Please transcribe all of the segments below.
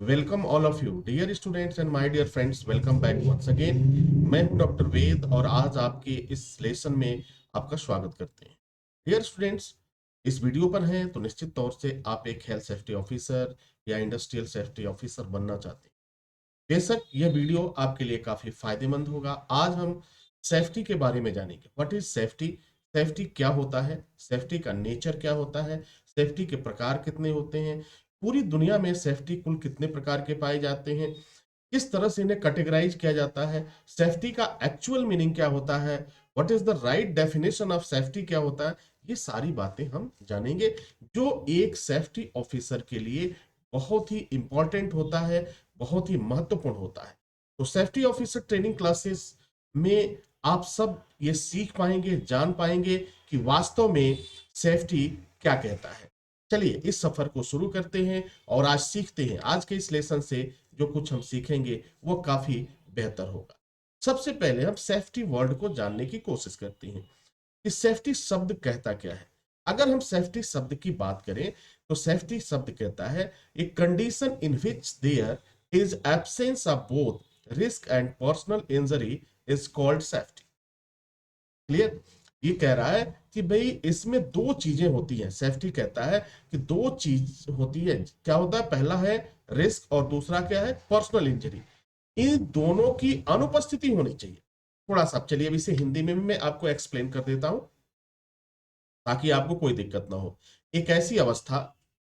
Welcome all of you dear students and my dear friends, welcome back once again. मैं हूं doctor वेद और आज आपके इस लेसन में आपका स्वागत करते हैं। डियर स्टूडेंट्स, इस वीडियो पर हैं तो निश्चित तौर से आप एक हेल्थ सेफ्टी ऑफिसर या इंडस्ट्रियल सेफ्टी ऑफिसर बनना चाहते हैं। बेशक यह वीडियो आपके लिए काफी फायदेमंद होगा। आज हम सेफ्टी के बारे में जानेंगे। What is safety? सेफ्टी क्या होता है? सेफ्टी का नेचर क्या होता है? सेफ्टी के प्रकार कितने होते हैं? पूरी दुनिया में सेफ्टी कुल कितने प्रकार के पाए जाते हैं? किस तरह से इन्हें कैटेगराइज किया जाता है? सेफ्टी का एक्चुअल मीनिंग क्या होता है? What is the right definition of safety क्या होता है? ये सारी बातें हम जानेंगे, जो एक सेफ्टी ऑफिसर के लिए बहुत ही इंपॉर्टेंट होता है, बहुत ही महत्वपूर्ण होता है। तो सेफ्टी ऑफिसर ट्रेनिंग क्लासेस में आप सब ये सीख पाएंगे, जान पाएंगे कि वास्तव में सेफ्टी क्या कहता है। चलिए इस सफर को शुरू करते हैं और आज सीखते हैं। आज के इस लेसन से जो कुछ हम सीखेंगे वो काफी बेहतर होगा। सबसे पहले हम सेफ्टी वर्ड को जानने की कोशिश करते हैं कि सेफ्टी शब्द कहता क्या है। अगर हम सेफ्टी शब्द की बात करें तो सेफ्टी शब्द कहता है a condition in which there is absence of both risk and personal injury is called safety. Clear? ये कह रहा है कि भाई इसमें दो चीजें होती हैं। सेफ्टी कहता है कि दो चीज होती है। क्या होता है? पहला है रिस्क और दूसरा क्या है? Personal injury. इन दोनों की अनुपस्थिति होनी चाहिए। थोड़ा सा चलिए अब इसे हिंदी में भी मैं आपको एक्सप्लेन कर देता हूं ताकि आपको कोई दिक्कत ना हो। एक ऐसी अवस्था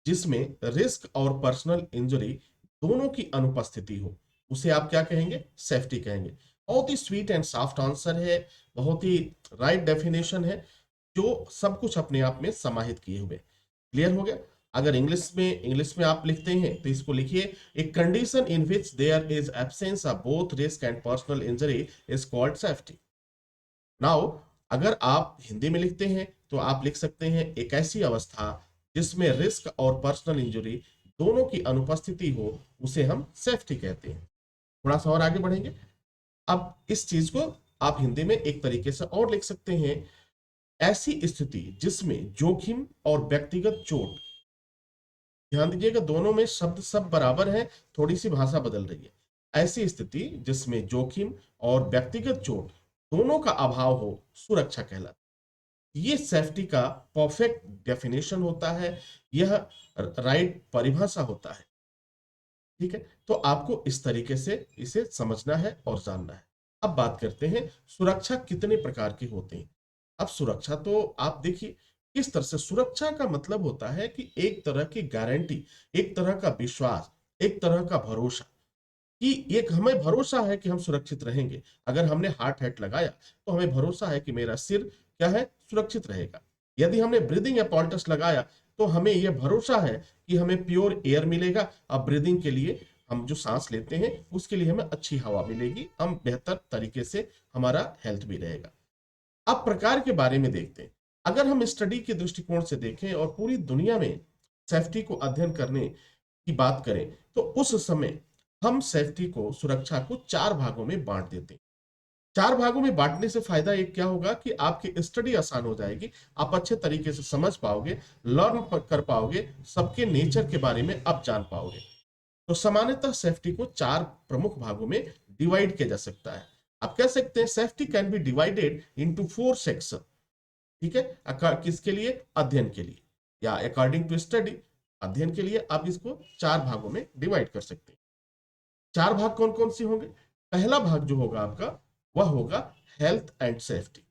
जिसमें रिस्क और पर्सनल इंजरी दोनों की अनुपस्थिति हो, उसे आप क्या कहेंगे? सेफ्टी कहेंगे। बहुत ही स्वीट एंड सॉफ्ट आंसर है, बहुत ही राइट डेफिनेशन है, जो सब कुछ अपने आप में समाहित किए हुए। क्लियर हो गया? अगर इंग्लिश में आप लिखते हैं तो इसको लिखिए, एक condition in which there is absence of both risk and personal injury is called safety. Now अगर आप हिंदी में लिखते हैं तो आप लिख सकते हैं एक ऐसी अवस्था जिसमें रिस्क और पर्सनल इंजरी दोनों की अनुपस्थिति हो, उसे हम सेफ्टी कहते हैं। थोड़ा सा और आगे बढ़ेंगे। अब इस चीज को आप हिंदी में एक तरीके से और लिख सकते हैं, ऐसी स्थिति जिसमें जोखिम और व्यक्तिगत चोट, ध्यान दीजिएगा दोनों में शब्द सब बराबर है, थोड़ी सी भाषा बदल रही है। ऐसी स्थिति जिसमें जोखिम और व्यक्तिगत चोट दोनों का अभाव हो, सुरक्षा कहलाती है। ये सेफ्टी का परफेक्ट डेफिनेशन होता है, यह राइट परिभाषा होता है। ठीक है, तो आपको इस तरीके से इसे समझना है और जानना है। अब बात करते हैं सुरक्षा कितने प्रकार के होते हैं। अब सुरक्षा तो आप देखिए किस तरह से, सुरक्षा का मतलब होता है कि एक तरह की गारंटी, एक तरह का विश्वास, एक तरह का भरोसा, कि एक हमें भरोसा है कि हम सुरक्षित रहेंगे। अगर हमने हार्ट हैट लगाया तो हमें भरोसा है कि मेरा सिर क्या है? सुरक्षित रहेगा। यदि हमने ब्रीदिंग apparatus लगाया तो हमें यह भरोसा है कि हमें प्योर एयर मिलेगा। अब ब्रीदिंग के लिए हम जो सांस लेते हैं उसके लिए हमें अच्छी हवा मिलेगी, हम बेहतर तरीके से हमारा हेल्थ भी रहेगा। अब प्रकार के बारे में देखते हैं। अगर हम स्टडी के दृष्टिकोण से देखें और पूरी दुनिया में सेफ्टी को अध्ययन करने की बात करें तो उस समय हम सेफ्टी को, सुरक्षा को चार भागों में बांट देते हैं। चार भागों में बांटने से फायदा एक क्या होगा कि आपकी स्टडी आसान हो जाएगी, आप अच्छे तरीके से समझ पाओगे, लर्न कर पाओगे, सबके नेचर के बारे में आप जान पाओगे। तो सामान्यतः सेफ्टी को चार प्रमुख भागों में डिवाइड किया जा सकता है। आप कह सकते हैं safety can be divided into four section. ठीक है, किसके लिए? अध्ययन के लिए, या अकॉर्डिंग टू स्टडी, अध्ययन के लिए आप इसको चार भागों में डिवाइड कर सकते हैं। चार भाग कौन कौन से होंगे? पहला भाग जो होगा आपका वह होगा हेल्थ एंड सेफ्टी।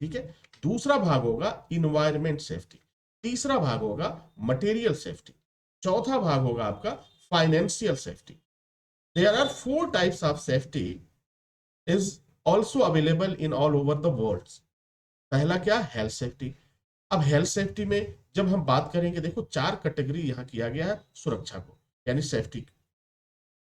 ठीक है, दूसरा भाग होगा इन्वायरमेंट सेफ्टी, तीसरा भाग होगा मटेरियल सेफ्टी, चौथा भाग होगा आपका financial safety. There are four types of safety is also available in all over the world. पहला क्या? Health safety. अब हेल्थ सेफ्टी में जब हम बात करेंगे, देखो चार कैटेगरी यहां किया गया है सुरक्षा को, यानी सेफ्टी।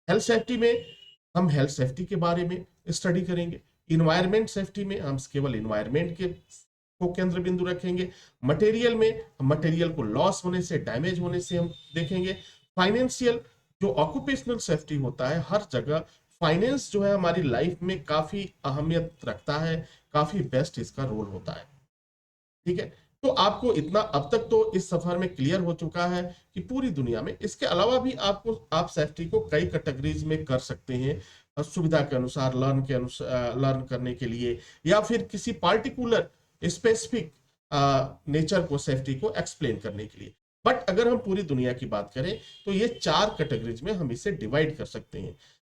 हेल्थ सेफ्टी में हम हेल्थ सेफ्टी के बारे में स्टडी करेंगे। इन्वायरमेंट सेफ्टी में हम केवल इन्वायरमेंट के को केंद्र बिंदु रखेंगे। मटेरियल में मटेरियल को लॉस होने से, डैमेज होने से हम देखेंगे। फाइनेंशियल, जो ऑक्यूपेशनल सेफ्टी होता है, हर जगह फाइनेंस जो है हमारी लाइफ में काफी अहमियत रखता है, काफी बेस्ट इसका रोल होता है। ठीक है, तो आपको इतना अब तक तो इस सफर में क्लियर हो चुका है कि पूरी दुनिया में इसके अलावा भी आप सेफ्टी को कई कैटेगरीज में कर सकते हैं, सुविधा के अनुसार, लर्न करने के लिए, या फिर किसी पार्टिकुलर स्पेसिफिक नेचर को, सेफ्टी को एक्सप्लेन करने के लिए। बट अगर हम पूरी दुनिया की बात करें तो ये 4 कैटेगरीज में हम इसे डिवाइड कर सकते हैं,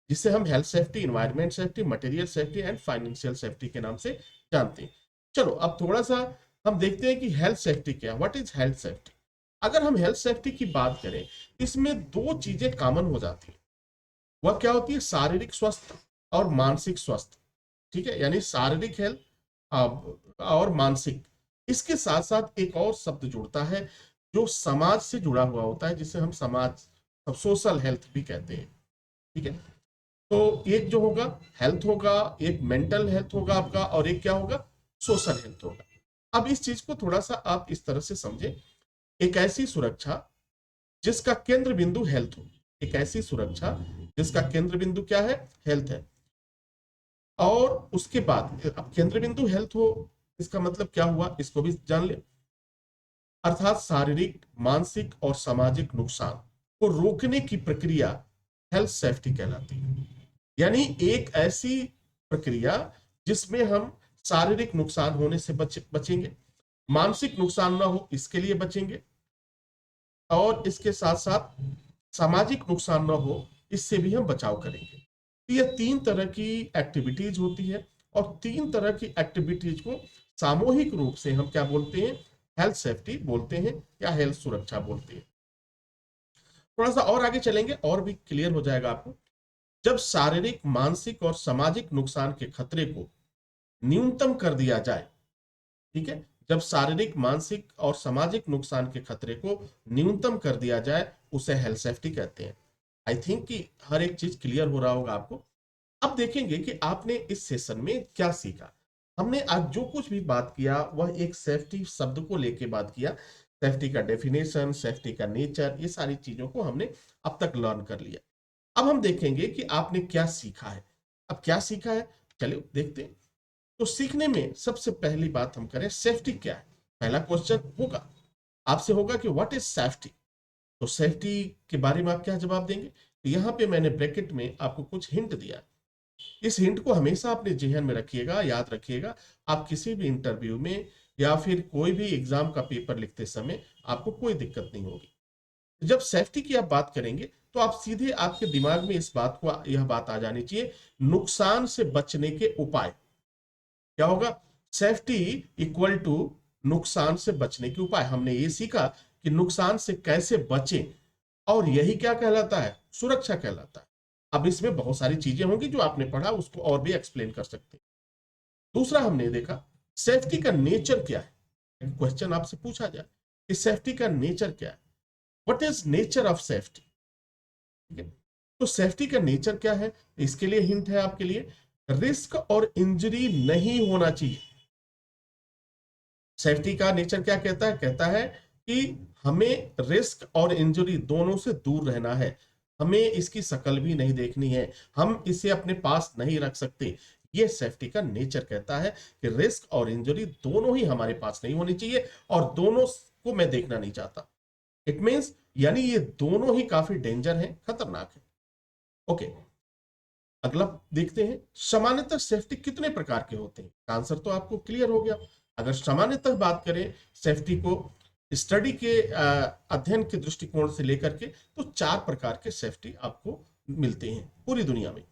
जिसे हम health safety, environment safety, material safety and financial safety के नाम से जानते हैं। चलो अब थोड़ा सा हम देखते हैं कि हेल्थ सेफ्टी क्या, व्हाट इज हेल्थ सेफ्टी। अगर हम हेल्थ सेफ्टी की बात करें, इसमें 2 चीजें कॉमन हो जाती है। वह क्या होती है? शारीरिक स्वास्थ्य और मानसिक स्वास्थ्य। ठीक है, यानी शारीरिक हेल्थ और मानसिक। इसके साथ साथ एक और शब्द जुड़ता है जो समाज से जुड़ा हुआ होता है, जिसे हम समाज, सोशल हेल्थ भी कहते हैं। ठीक है, तो एक जो होगा हेल्थ होगा, एक मेंटल हेल्थ होगा आपका, और एक क्या होगा? सोशल हेल्थ होगा। अब इस चीज को थोड़ा सा आप इस तरह से समझे, एक ऐसी सुरक्षा जिसका केंद्र बिंदु हेल्थ हो, एक ऐसी सुरक्षा जिसका केंद्र बिंदु क्या है? हेल्थ है। और उसके बाद अब केंद्र बिंदु हेल्थ हो, इसका मतलब क्या हुआ, इसको भी जान ले। अर्थात शारीरिक, मानसिक और सामाजिक नुकसान को रोकने की प्रक्रिया हेल्थ सेफ्टी कहलाती है। यानी एक ऐसी प्रक्रिया जिसमें हम शारीरिक नुकसान होने से बचेंगे, मानसिक नुकसान ना हो इसके लिए बचेंगे, और इसके साथ साथ सामाजिक नुकसान ना हो इससे भी हम बचाव करेंगे। तो ये 3 तरह की एक्टिविटीज होती है, और 3 तरह की एक्टिविटीज को सामूहिक रूप से हम क्या बोलते हैं? हेल्थ सेफ्टी बोलते हैं, या हेल्थ सुरक्षा बोलते हैं। थोड़ा सा और आगे चलेंगे और भी क्लियर हो जाएगा आपको। जब शारीरिक, मानसिक और सामाजिक नुकसान के खतरे को न्यूनतम कर दिया जाए, ठीक है, जब शारीरिक, मानसिक और सामाजिक नुकसान के खतरे को न्यूनतम कर दिया जाए, उसे हेल्थ सेफ्टी कहते हैं। आई थिंक कि हर एक चीज क्लियर हो रहा होगा आपको। अब देखेंगे कि आपने इस सेशन में क्या सीखा। हमने आज जो कुछ भी बात किया वह एक सेफ्टी शब्द को लेके बात किया। सेफ्टी का डेफिनेशन, सेफ्टी का नेचर, ये सारी चीजों को हमने अब तक लर्न कर लिया। अब हम देखेंगे कि आपने क्या सीखा है। अब क्या सीखा है, चलिए देखते हैं। तो सीखने में सबसे पहली बात हम करें, सेफ्टी क्या है। पहला क्वेश्चन होगा आपसे होगा कि व्हाट इज सेफ्टी। तो सेफ्टी के बारे में आप क्या जवाब देंगे? तो यहाँ पे मैंने ब्रैकेट में आपको कुछ हिंट दिया। इस हिंट को हमेशा अपने जेहन में रखिएगा, याद रखिएगा। आप किसी भी इंटरव्यू में या फिर कोई भी एग्जाम का पेपर लिखते समय आपको कोई दिक्कत नहीं होगी। जब सेफ्टी की आप बात करेंगे तो आप सीधे, आपके दिमाग में इस बात को, यह बात आ जानी चाहिए, नुकसान से बचने के उपाय। क्या होगा? सेफ्टी इक्वल टू नुकसान से बचने के उपाय। हमने ये सीखा कि नुकसान से कैसे बचें, और यही क्या कहलाता है? सुरक्षा कहलाता है। अब इसमें बहुत सारी चीजें होंगी जो आपने पढ़ा, उसको और भी एक्सप्लेन कर सकते हैं। दूसरा हमने देखा सेफ्टी का नेचर क्या है। क्वेश्चन आपसे पूछा जाए कि सेफ्टी का नेचर क्या है, what is nature of safety. ठीक है, तो सेफ्टी का नेचर क्या है, इसके लिए हिंट है आपके लिए, रिस्क और इंजरी नहीं होना चाहिए। सेफ्टी का नेचर क्या कहता है? कहता है कि हमें रिस्क और इंजरी दोनों से दूर रहना है, हमें इसकी शकल भी नहीं देखनी है, हम इसे अपने पास नहीं रख सकते। यह सेफ्टी का नेचर कहता है कि रिस्क और इंजरी दोनों ही हमारे पास नहीं होनी चाहिए, और दोनों को मैं देखना नहीं चाहता। इट मीन्स, यानी ये दोनों ही काफी डेंजर है, खतरनाक है। ओके, अगला देखते हैं, सामान्यतः सेफ्टी कितने प्रकार के होते हैं। आंसर तो आपको क्लियर हो गया। अगर सामान्यतः बात करें सेफ्टी को स्टडी के अध्ययन के दृष्टिकोण से लेकर के, तो 4 प्रकार के सेफ्टी आपको मिलते हैं पूरी दुनिया में।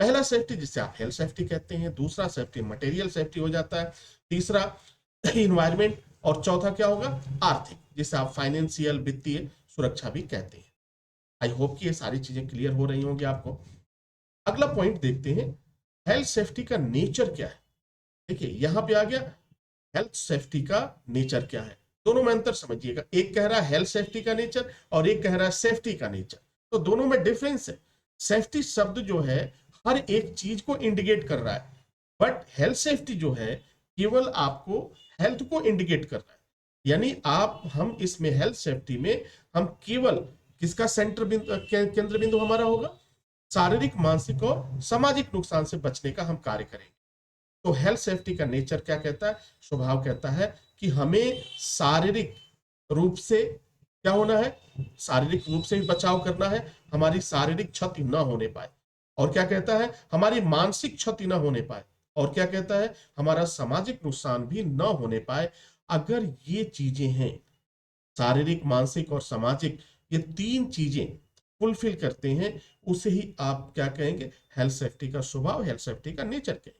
पहला सेफ्टी जिसे आप हेल्थ सेफ्टी कहते हैं, दूसरा सेफ्टी मटेरियल सेफ्टी हो जाता है, तीसरा इन्वायरमेंट, और चौथा क्या होगा? आर्थिक, जिसे आप फाइनेंशियल, वित्तीय सुरक्षा भी कहते हैं। आई होप कि ये सारी चीजें क्लियर हो रही होंगी आपको। अगला पॉइंट देखते हैं, हेल्थ सेफ्टी का नेचर क्या है। देखिए यहां पे आ गया हेल्थ सेफ्टी का नेचर क्या है। दोनों में अंतर समझिएगा, एक कह रहा है हेल्थ सेफ्टी का नेचर और एक कह रहा है सेफ्टी का नेचर, तो दोनों में डिफरेंस है। सेफ्टी शब्द जो है हर एक चीज को इंडिकेट कर रहा है, बट हेल्थ सेफ्टी जो है केवल आपको हेल्थ को इंडिकेट कर रहा है। यानी हम इसमें हेल्थ सेफ्टी में हम केवल किसका सेंटर बिंदु, केंद्र बिंदु हमारा होगा? शारीरिक, मानसिक और सामाजिक नुकसान से बचने का हम कार्य करेंगे। तो हेल्थ सेफ्टी का नेचर क्या कहता है, स्वभाव कहता है कि हमें शारीरिक रूप से क्या होना है, शारीरिक रूप से भी बचाव करना है, हमारी शारीरिक क्षति न होने पाए। और क्या कहता है, हमारी मानसिक क्षति न होने पाए। और क्या कहता है, हमारा सामाजिक नुकसान भी न होने पाए। अगर ये चीजें हैं, शारीरिक, मानसिक और सामाजिक, ये तीन चीजें फुलफिल करते हैं, उसे ही आप क्या कहेंगे, हेल्थ सेफ्टी का स्वभाव, हेल्थ सेफ्टी का नेचर कहेंगे।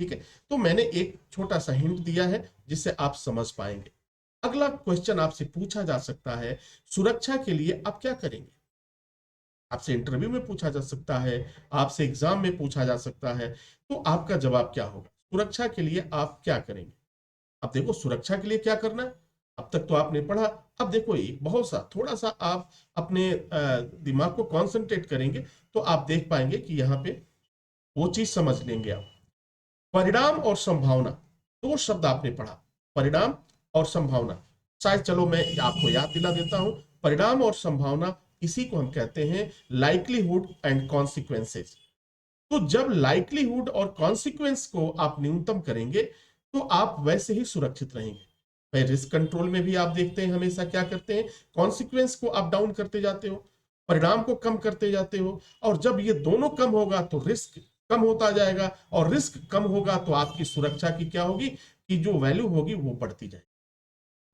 ठीक है, तो मैंने एक छोटा सा हिंट दिया है जिससे आप समझ पाएंगे। अगला क्वेश्चन आपसे पूछा जा सकता है, सुरक्षा के लिए आप क्या करेंगे। आपसे इंटरव्यू में पूछा जा सकता है, आपसे एग्जाम में पूछा जा सकता है, तो आपका जवाब क्या होगा, सुरक्षा के लिए आप क्या करेंगे। अब देखो, सुरक्षा के लिए क्या करना है, अब तक तो आपने पढ़ा। अब देखो, ये बहुत सा, थोड़ा सा आप अपने दिमाग को कंसंट्रेट करेंगे तो आप देख पाएंगे कि यहाँ पे वो चीज समझ लेंगे आप। परिणाम और संभावना, दो शब्द आपने पढ़ा, परिणाम और संभावना। शायद चलो मैं आपको याद दिला देता हूं, परिणाम और संभावना, इसी को हम कहते हैं लाइक्लीहुड एंड कॉन्सिक्वेंसेस। तो जब लाइक्लीहुड और कॉन्सिक्वेंस को आप न्यूनतम करेंगे तो आप वैसे ही सुरक्षित रहेंगे। भाई, रिस्क कंट्रोल में भी आप देखते हैं हमेशा क्या करते हैं, कॉन्सिक्वेंस को आप डाउन करते जाते हो, परिणाम को कम करते जाते हो। और जब ये दोनों कम होगा तो रिस्क कम होता जाएगा, और रिस्क कम होगा तो आपकी सुरक्षा की क्या होगी, कि जो वैल्यू होगी वो बढ़ती जाएगी।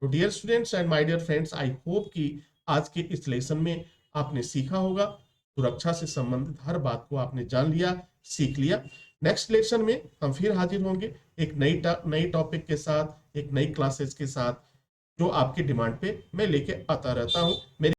तो dear students and my dear friends, I hope कि आज के इस लेसन में आपने सीखा होगा, सुरक्षा से संबंधित हर बात को आपने जान लिया, सीख लिया। नेक्स्ट लेसन में हम फिर हाजिर होंगे एक नई टॉपिक के साथ, एक नई क्लासेस के साथ, जो आपकी डिमांड पे मैं लेके आता रहता हूँ। मेरी